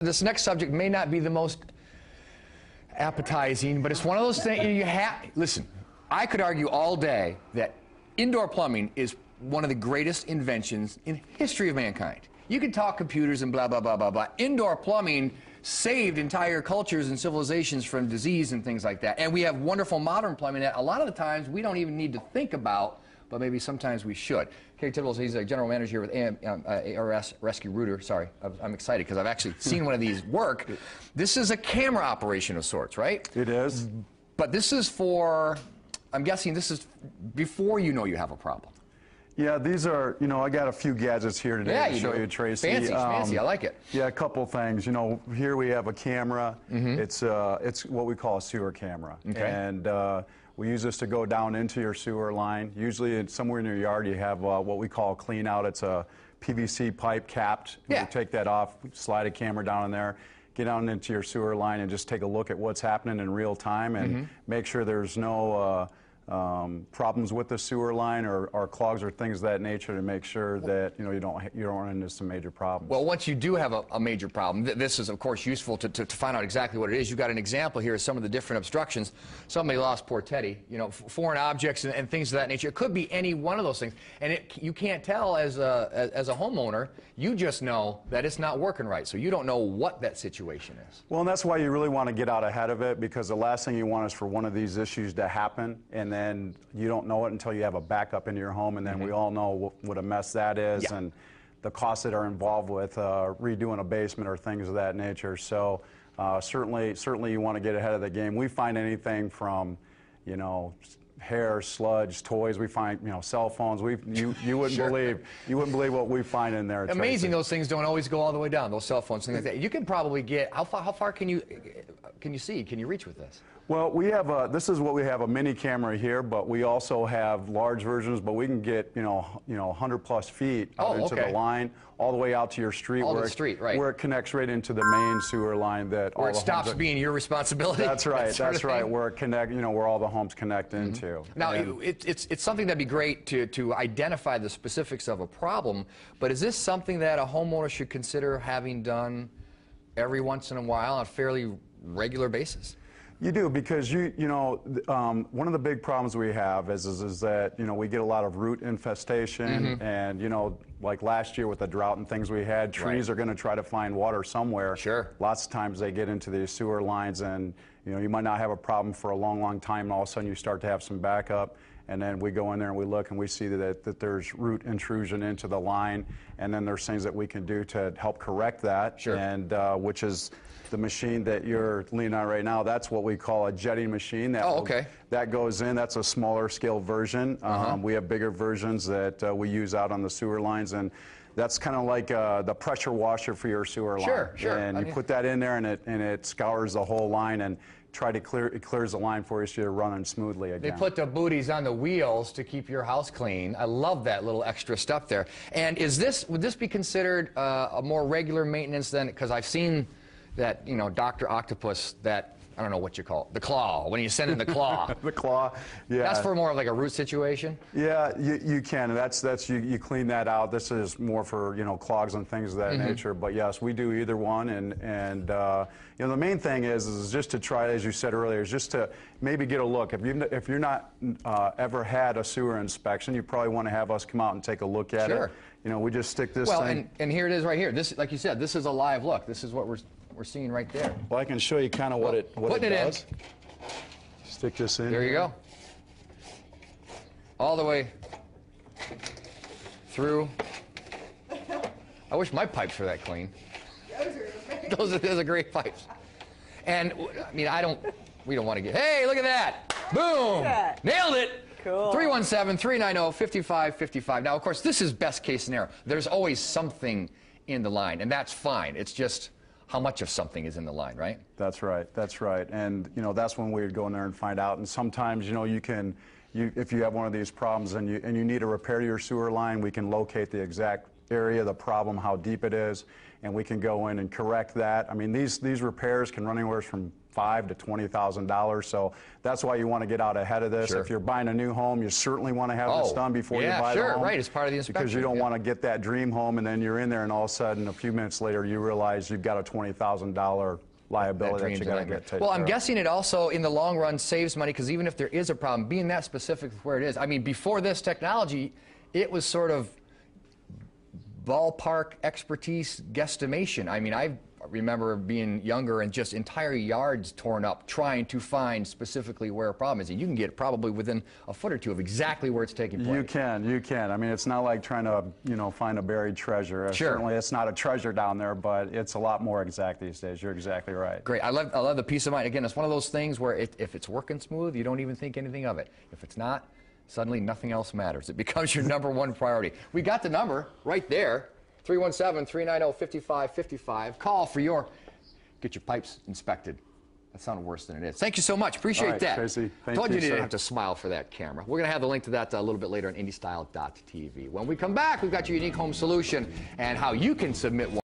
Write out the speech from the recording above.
This next subject may not be the most appetizing, but it's one of those things you have. Listen, I could argue all day that indoor plumbing is one of the greatest inventions in history of mankind. You can talk computers and blah, blah, blah, blah, blah. Indoor plumbing saved entire cultures and civilizations from disease and things like that. And we have wonderful modern plumbing that a lot of the times we don't even need to think about, but maybe sometimes we should. Kerry Tidwell, he's a general manager with ARS Rescue Rooter. Sorry, I'm excited because I've actually seen one of these work. This is a camera operation of sorts, right? It is. But this is for, I'm guessing this is before you know you have a problem. Yeah, these are, you know, I got a few gadgets here today to show you, Tracy. Fancy, fancy, I like it. Yeah, a couple things. You know, here we have a camera. It's what we call a sewer camera. Okay. And we use this to go down into your sewer line. Usually it's somewhere in your yard you have what we call a clean out. It's a PVC pipe capped. Yeah. You take that off, slide a camera down in there, get down into your sewer line and just take a look at what's happening in real time and make sure there's no problems with the sewer line or clogs or things of that nature to make sure that you don't run into some major problems. Well, once you do have a major problem, this is of course useful to find out exactly what it is. You've got an example here of some of the different obstructions. Somebody lost poor Teddy, you know, foreign objects and things of that nature. It could be any one of those things, and you can't tell as a homeowner. You just know that it's not working right, so you don't know what that situation is. Well, and that's why you really want to get out ahead of it, because the last thing you want is for one of these issues to happen, and then you don't know it until you have a backup in your home, and then we all know what a mess that is, and the costs that are involved with redoing a basement or things of that nature. So certainly you want to get ahead of the game. We find anything from, you know, hair, sludge, toys. We find, you know, cell phones. You wouldn't believe what we find in there. Amazing, Tracy. Those things don't always go all the way down. Those cell phones, things like that. You can probably get how far can you see? Can you reach with this? Well, we have this is what we have, a mini camera here, but we also have large versions, but we can get, you know, 100+ feet out into the line, all the way out to your street, where it connects right into the main sewer line that where it stops being your responsibility. That's right. That's right. Where it connect, you know, where all the homes connect into. Now, it's something that'd be great to identify the specifics of a problem, but is this something that a homeowner should consider having done every once in a while on a fairly regular basis? You do, because you know, one of the big problems we have is that, you know, we get a lot of root infestation, and, you know, like last year with the drought and things we had, trees are going to try to find water somewhere. Sure. Lots of times they get into these sewer lines, and, you know, you might not have a problem for a long time, and all of a sudden you start to have some backup. And then we go in there and we look and we see that there's root intrusion into the line, and then there's things that we can do to help correct that. Sure. And which is the machine that you're leaning on right now. That's what we call a Jetty Machine. That that goes in. That's a smaller scale version. We have bigger versions that we use out on the sewer lines, and that's kind of like the pressure washer for your sewer line. Sure, sure. And you put that in there, and it scours the whole line and it clears the line for you so you're running smoothly again. They put the booties on the wheels to keep your house clean. I love that little extra stuff there. And would this be considered a more regular maintenance than, because I've seen that, you know, Dr. Octopus, that, I don't know what you call it, the claw, when you send in the claw. The claw, yeah. That's for more of like a root situation? Yeah, you can. You clean that out. This is more for, you know, clogs and things of that nature. But yes, we do either one. And you know, the main thing is just to try, as you said earlier, is just to maybe get a look. If you're not ever had a sewer inspection, you probably want to have us come out and take a look at it. You know, we just stick this thing. And here it is right here. This, like you said, this is a live look. This is what we're seeing right there. Well, I can show you kind of what it does. Stick this in. There you go. All the way through. I wish my pipes were that clean. Those are great pipes. And I mean, we don't want to get, hey, look at that. Boom. Nailed it. Cool. 317-390-5555. Now, of course, this is best case scenario. There's always something in the line, and that's fine. It's just how much of something is in the line, right? That's right. That's right. And, you know, that's when we would go in there and find out. And sometimes, you know, if you have one of these problems and you need a repair to your sewer line, we can locate the exact area, the problem, how deep it is, and we can go in and correct that. I mean, these repairs can run anywhere from $5,000 to $20,000, so that's why you want to get out ahead of this. Sure. If you're buying a new home, you certainly want to have this done before you buy the home. Right, it's part of the inspection. Because you don't want to get that dream home and then you're in there and all of a sudden, a few minutes later, you realize you've got a $20,000 liability that you got to get taken care of. Well, I'm guessing it also, in the long run, saves money, because even if there is a problem, being that specific with where it is. I mean, before this technology, it was sort of ballpark expertise guesstimation. I mean, I remember being younger and just entire yards torn up trying to find specifically where a problem is. And you can get probably within a foot or two of exactly where it's taking place. You can. I mean, it's not like trying to, you know, find a buried treasure. Sure. Certainly it's not a treasure down there, but it's a lot more exact these days. You're exactly right. Great. I love the peace of mind. Again, it's one of those things where if it's working smooth, you don't even think anything of it. If it's not, suddenly nothing else matters. It becomes your number one priority. We got the number right there. 317-390-5555. Call for get your pipes inspected. That sounded worse than it is. Thank you so much. Appreciate that. Tracy, thank Told you sir. didn't have to smile for that camera. We're going to have the link to that a little bit later on IndyStyle.tv. When we come back, we've got your unique home solution and how you can submit one.